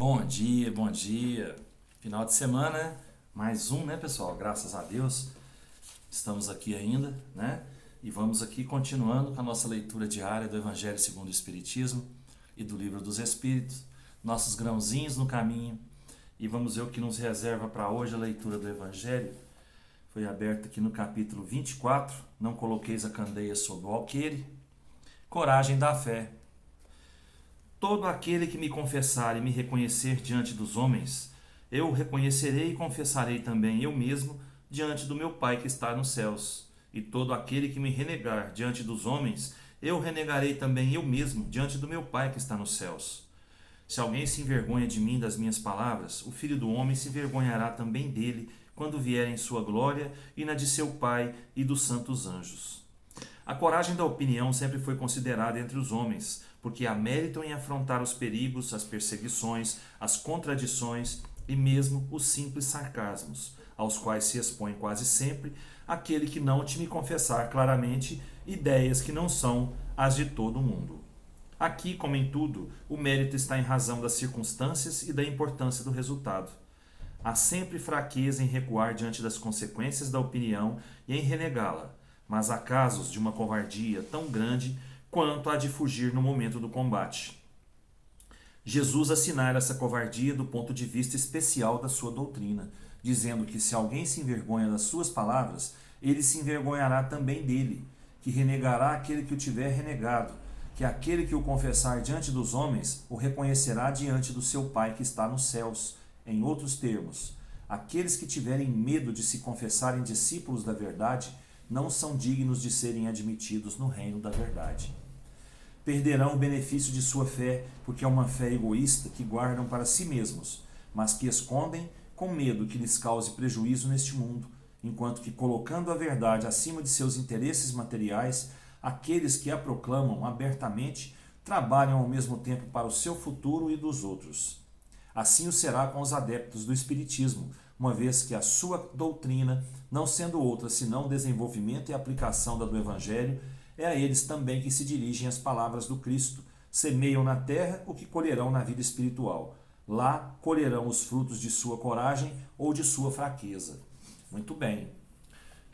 Bom dia, bom dia. Final de semana, mais um, né, pessoal? Graças a Deus, estamos aqui ainda, né? E vamos aqui continuando com a nossa leitura diária do Evangelho segundo o Espiritismo e do Livro dos Espíritos, nossos grãozinhos no caminho. E vamos ver o que nos reserva para hoje a leitura do Evangelho. Foi aberto aqui no capítulo 24, não coloqueis a candeia sob o alqueire. Coragem da fé. Todo aquele que me confessar e me reconhecer diante dos homens, eu o reconhecerei e confessarei também eu mesmo diante do meu Pai que está nos céus. E todo aquele que me renegar diante dos homens, eu renegarei também eu mesmo diante do meu Pai que está nos céus. Se alguém se envergonha de mim, das minhas palavras, o Filho do Homem se envergonhará também dele, quando vier em sua glória e na de seu Pai e dos santos anjos. A coragem da opinião sempre foi considerada entre os homens, porque há mérito em afrontar os perigos, as perseguições, as contradições e mesmo os simples sarcasmos, aos quais se expõe quase sempre aquele que não te me confessar claramente ideias que não são as de todo o mundo. Aqui, como em tudo, o mérito está em razão das circunstâncias e da importância do resultado. Há sempre fraqueza em recuar diante das consequências da opinião e em renegá-la, mas há casos de uma covardia tão grande quanto a de fugir no momento do combate. Jesus assinala essa covardia do ponto de vista especial da sua doutrina, dizendo que se alguém se envergonha das suas palavras, ele se envergonhará também dele, que renegará aquele que o tiver renegado, que aquele que o confessar diante dos homens o reconhecerá diante do seu Pai que está nos céus. Em outros termos, aqueles que tiverem medo de se confessarem discípulos da verdade não são dignos de serem admitidos no reino da verdade. Perderão o benefício de sua fé, porque é uma fé egoísta que guardam para si mesmos, mas que escondem com medo que lhes cause prejuízo neste mundo, enquanto que, colocando a verdade acima de seus interesses materiais, aqueles que a proclamam abertamente trabalham ao mesmo tempo para o seu futuro e dos outros. Assim o será com os adeptos do Espiritismo, uma vez que a sua doutrina, não sendo outra senão o desenvolvimento e aplicação da do Evangelho, é a eles também que se dirigem as palavras do Cristo. Semeiam na terra o que colherão na vida espiritual. Lá colherão os frutos de sua coragem ou de sua fraqueza. Muito bem.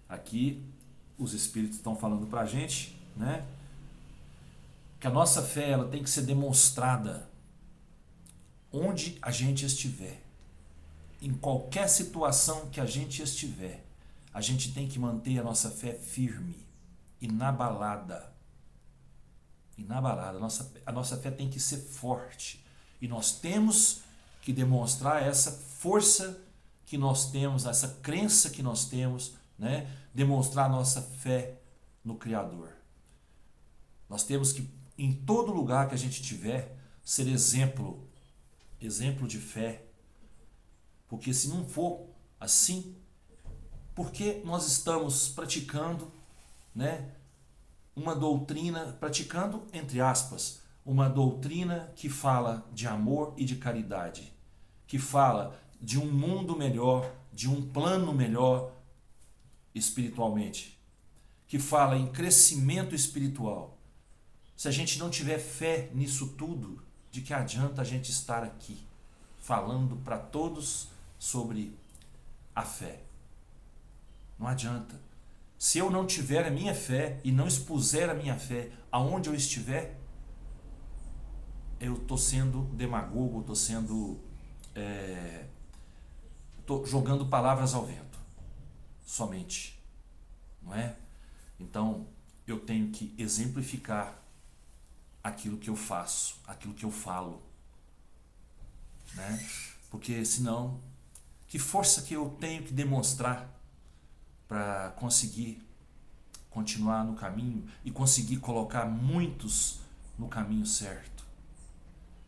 Aqui os Espíritos estão falando para a gente, né, que a nossa fé ela tem que ser demonstrada onde a gente estiver. Em qualquer situação que a gente estiver, a gente tem que manter a nossa fé firme, inabalada. Inabalada. A nossa fé tem que ser forte. E nós temos que demonstrar essa força que nós temos, essa crença que nós temos, né? Demonstrar a nossa fé no Criador. Nós temos que, em todo lugar que a gente tiver, ser exemplo de fé. Porque se não for assim, por que nós estamos praticando, né, uma doutrina, praticando, entre aspas, uma doutrina que fala de amor e de caridade, que fala de um mundo melhor, de um plano melhor espiritualmente, que fala em crescimento espiritual? Se a gente não tiver fé nisso tudo, de que adianta a gente estar aqui falando para todos sobre a fé? Não adianta. Se eu não tiver a minha fé e não expuser a minha fé aonde eu estiver, eu estou sendo demagogo, estou jogando palavras ao vento, somente, não é? Então, eu tenho que exemplificar aquilo que eu faço, aquilo que eu falo, né? Porque senão, que força que eu tenho que demonstrar para conseguir continuar no caminho e conseguir colocar muitos no caminho certo?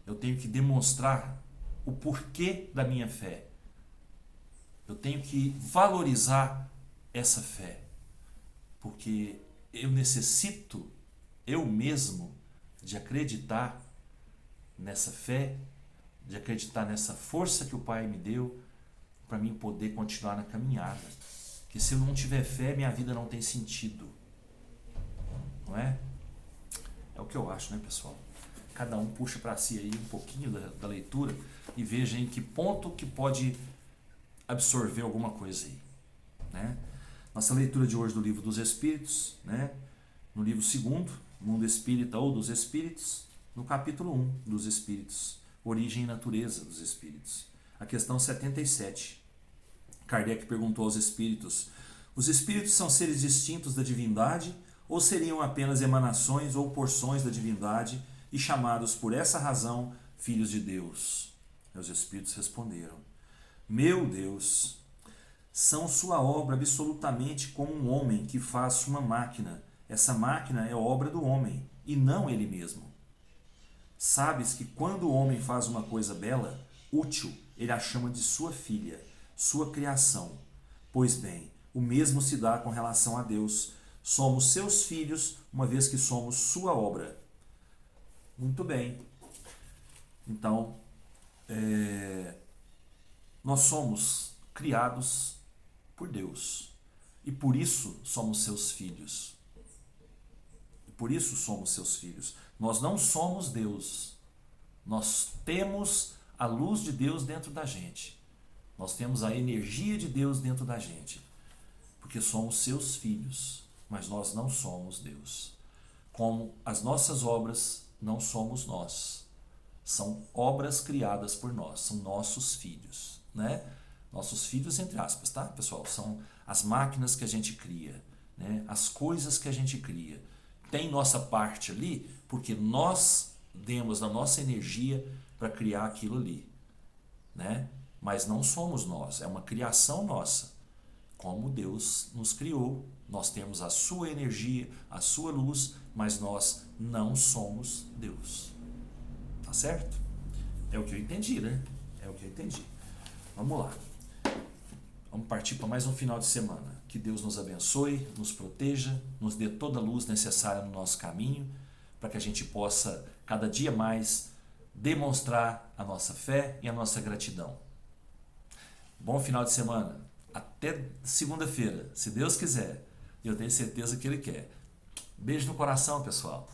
Eu tenho que demonstrar o porquê da minha fé. Eu tenho que valorizar essa fé, porque eu necessito, eu mesmo, de acreditar nessa fé, de acreditar nessa força que o Pai me deu para mim poder continuar na caminhada. Porque se eu não tiver fé, minha vida não tem sentido. Não é? É o que eu acho, né, pessoal? Cada um puxa para si aí um pouquinho da leitura e veja em que ponto que pode absorver alguma coisa aí, né? Nossa leitura de hoje do Livro dos Espíritos, né? No livro 2º, Mundo Espírita ou dos Espíritos, no capítulo 1 dos Espíritos, Origem e Natureza dos Espíritos. A questão 77. Kardec perguntou aos espíritos: os espíritos são seres distintos da divindade ou seriam apenas emanações ou porções da divindade e chamados por essa razão filhos de Deus? E os espíritos responderam: meu Deus, são sua obra absolutamente como um homem que faz uma máquina. Essa máquina é obra do homem e não ele mesmo. Sabes que quando o homem faz uma coisa bela, útil, ele a chama de sua filha, sua criação. Pois bem, o mesmo se dá com relação a Deus. Somos seus filhos, uma vez que somos sua obra. Muito bem. Então, nós somos criados por Deus. E por isso somos seus filhos. Por isso somos seus filhos. Nós não somos Deus. Nós temos a luz de Deus dentro da gente. Nós temos a energia de Deus dentro da gente. Porque somos seus filhos. Mas nós não somos Deus. Como as nossas obras não somos nós. São obras criadas por nós. São nossos filhos, né? Nossos filhos, entre aspas, tá, pessoal? São as máquinas que a gente cria, né? As coisas que a gente cria. Tem nossa parte ali, porque nós demos a nossa energia para criar aquilo ali, né? Mas não somos nós, é uma criação nossa. Como Deus nos criou, nós temos a sua energia, a sua luz, mas nós não somos Deus. Tá certo? É o que eu entendi, né? É o que eu entendi. Vamos lá. Vamos partir para mais um final de semana. Que Deus nos abençoe, nos proteja, nos dê toda a luz necessária no nosso caminho, para que a gente possa, cada dia mais, demonstrar a nossa fé e a nossa gratidão. Bom final de semana. Até segunda-feira, se Deus quiser. Eu tenho certeza que Ele quer. Beijo no coração, pessoal.